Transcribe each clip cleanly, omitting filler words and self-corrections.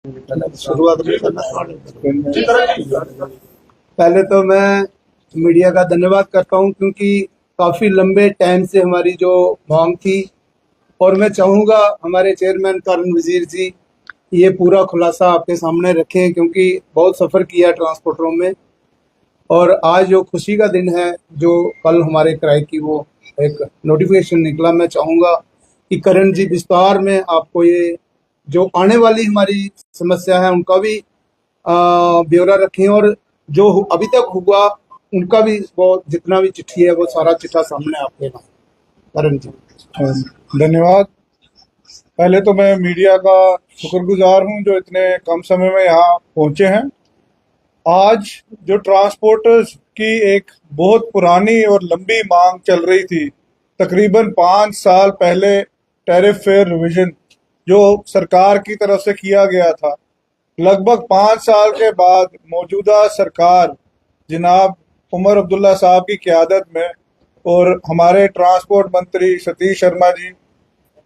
शुरुआत नहीं करना। पहले तो मैं मीडिया का धन्यवाद करता हूं, क्योंकि काफ़ी लंबे टाइम से हमारी जो मांग थी, और मैं चाहूँगा हमारे चेयरमैन करण वजीर जी ये पूरा खुलासा आपके सामने रखें, क्योंकि बहुत सफ़र किया ट्रांसपोर्टरों में। और आज जो खुशी का दिन है, जो कल हमारे किराए की वो एक नोटिफिकेशन निकला, मैं चाहूँगा कि करण जी विस्तार में आपको ये जो आने वाली हमारी समस्या है उनका भी ब्यौरा रखें, और जो अभी तक हुआ उनका भी, वो जितना भी चिट्ठी है वो सारा चिट्ठा सामने आपके ना करण जी। धन्यवाद। पहले तो मैं मीडिया का शुक्रगुजार हूं जो इतने कम समय में यहाँ पहुंचे हैं। आज जो ट्रांसपोर्टर्स की एक बहुत पुरानी और लंबी मांग चल रही थी, तकरीबन 5 साल पहले टैरिफ फेयर रिवीजन जो सरकार की तरफ से किया गया था, लगभग 5 साल के बाद मौजूदा सरकार जनाब उमर अब्दुल्ला साहब की क़यादत में और हमारे ट्रांसपोर्ट मंत्री सतीश शर्मा जी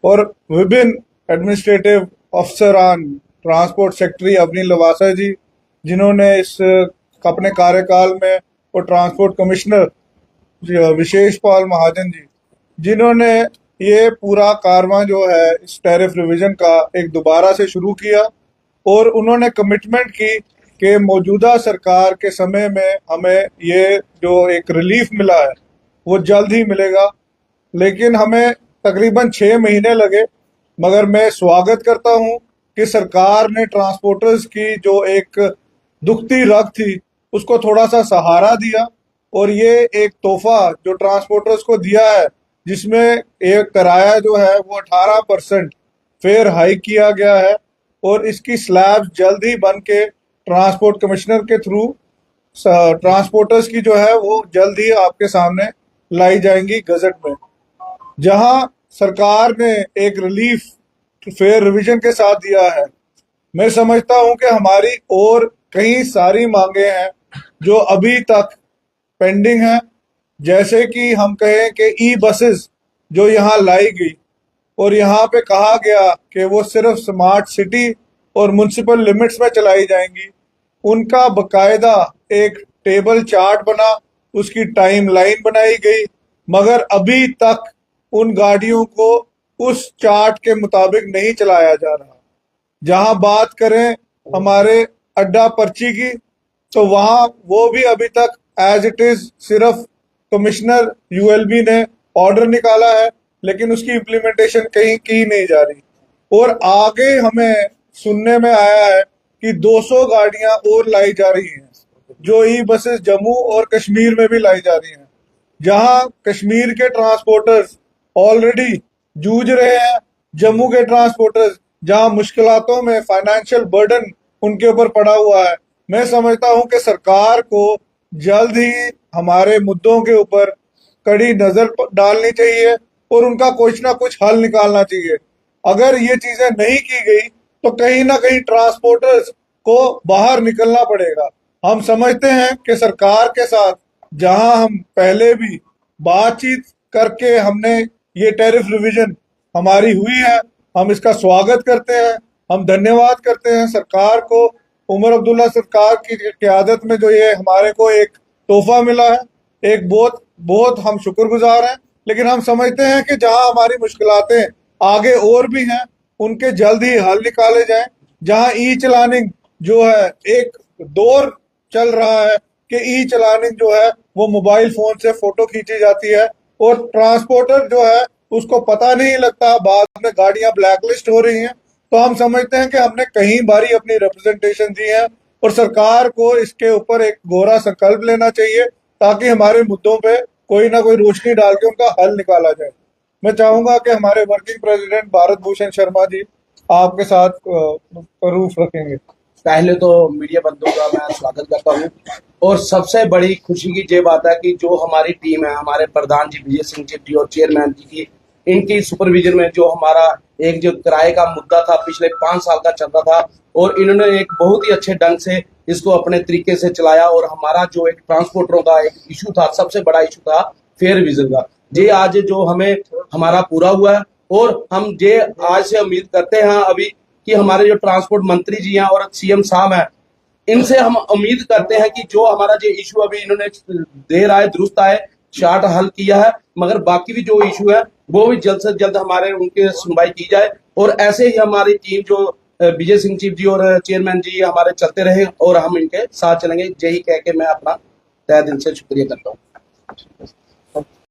और विभिन्न एडमिनिस्ट्रेटिव अफसरान, ट्रांसपोर्ट सेक्रेटरी अवनी लवासा जी, जिन्होंने इस अपने कार्यकाल में, और ट्रांसपोर्ट कमिश्नर विशेष पाल महाजन जी, जिन्होंने ये पूरा कारवां जो है इस टैरिफ रिवीजन का एक दोबारा से शुरू किया, और उन्होंने कमिटमेंट की कि मौजूदा सरकार के समय में हमें ये जो एक रिलीफ मिला है वो जल्द ही मिलेगा। लेकिन हमें तकरीबन 6 महीने लगे, मगर मैं स्वागत करता हूं कि सरकार ने ट्रांसपोर्टर्स की जो एक दुखती रग थी उसको थोड़ा सा सहारा दिया, और ये एक तोहफा जो ट्रांसपोर्टर्स को दिया है, जिसमें एक किराया जो है वो 18% फेयर हाइक किया गया है, और इसकी स्लैब जल्द ही बन के ट्रांसपोर्ट कमिश्नर के थ्रू ट्रांसपोर्टर्स की जो है वो जल्द ही आपके सामने लाई जाएंगी गजट में। जहां सरकार ने एक रिलीफ फेयर रिवीजन के साथ दिया है, मैं समझता हूं कि हमारी और कई सारी मांगे हैं जो अभी तक पेंडिंग हैं। जैसे कि हम कहें कि ई बसेस जो यहाँ लाई गई, और यहाँ पे कहा गया कि वो सिर्फ स्मार्ट सिटी और म्युनिसिपल लिमिट्स में चलाई जाएंगी, उनका बकायदा एक टेबल चार्ट बना, उसकी टाइम लाइन बनाई गई, मगर अभी तक उन गाड़ियों को उस चार्ट के मुताबिक नहीं चलाया जा रहा। जहां बात करें हमारे अड्डा पर्ची की, तो वहां वो भी अभी तक एज इट इज सिर्फ कमिश्नर यूएलबी ने ऑर्डर निकाला है, लेकिन उसकी इम्प्लीमेंटेशन कहीं की नहीं जा रही। और आगे हमें सुनने में आया है कि 200 गाड़ियां और लाई जा रही हैं, जो ई बसेस जम्मू और कश्मीर में भी लाई जा रही हैं, जहां कश्मीर के ट्रांसपोर्टर्स ऑलरेडी जूझ रहे हैं। जम्मू के ट्रांसपोर्टर्स जहां मुश्किलातों में फाइनेंशियल बर्डन उनके ऊपर पड़ा हुआ है। मैं समझता हूं कि सरकार को जल्द ही हमारे मुद्दों के ऊपर कड़ी नजर डालनी चाहिए और उनका कुछ ना कुछ हल निकालना चाहिए। अगर ये चीजें नहीं की गई तो कहीं ना कहीं ट्रांसपोर्टर्स को बाहर निकलना पड़ेगा। हम समझते हैं कि सरकार के साथ जहां हम पहले भी बातचीत करके हमने ये टैरिफ रिवीजन हमारी हुई है, हम इसका स्वागत करते हैं, हम धन्यवाद करते हैं सरकार को। उमर अब्दुल्ला सरकार की क़यादत में जो ये हमारे को एक तोहफा मिला है, एक बहुत बहुत हम शुक्रगुजार हैं। लेकिन हम समझते हैं कि जहां हमारी मुश्किलातें आगे और भी हैं, उनके जल्द ही हल निकाले जाएं। जहां ई चलानिंग जो है, एक दौर चल रहा है कि ई चलानिंग जो है वो मोबाइल फोन से फोटो खींची जाती है, और ट्रांसपोर्टर जो है उसको पता नहीं लगता, बाद में गाड़ियां ब्लैकलिस्ट हो रही हैं। तो हम समझते हैं कि हमने कई बारी अपनी रिप्रेजेंटेशन दी है, और सरकार को इसके ऊपर एक गोरा संकल्प लेना चाहिए, ताकि हमारे मुद्दों पे कोई ना कोई रोशनी डाल के उनका हल निकाला जाए। मैं चाहूंगा कि हमारे वर्किंग प्रेसिडेंट भारत भूषण शर्मा जी आपके साथ प्रूफ रखेंगे। पहले तो मीडिया बंधुओं का मैं स्वागत करता हूं, और सबसे बड़ी खुशी की ये बात है कि जो हमारी टीम है, हमारे प्रधान जी विजय सिंह जी और चेयरमैन जी की, इनकी सुपरविजन में जो हमारा एक जो किराए का मुद्दा था पिछले 5 साल का चलता था, और इन्होंने एक बहुत ही अच्छे ढंग से इसको अपने तरीके से चलाया। और हमारा जो एक ट्रांसपोर्टरों का एक इशू था, सबसे बड़ा इशू था फेयर रिवीजन का, ये आज जो हमें हमारा पूरा हुआ है, और हम ये आज से उम्मीद करते हैं अभी कि हमारे जो ट्रांसपोर्ट मंत्री जी हैं और सीएम साहब हैं, इनसे हम उम्मीद करते हैं कि जो हमारा जो इशू अभी इन्होंने देर आए दुरुस्त आए शार्ट हल किया है, मगर बाकी भी जो इशू है वो भी जल्द से जल्द हमारे उनके सुनवाई की जाए। और ऐसे ही हमारी टीम जो विजय सिंह चीफ जी और चेयरमैन जी हमारे चलते रहे और हम इनके साथ चलेंगे, यही कह के मैं अपना तहे दिल से शुक्रिया करता हूँ।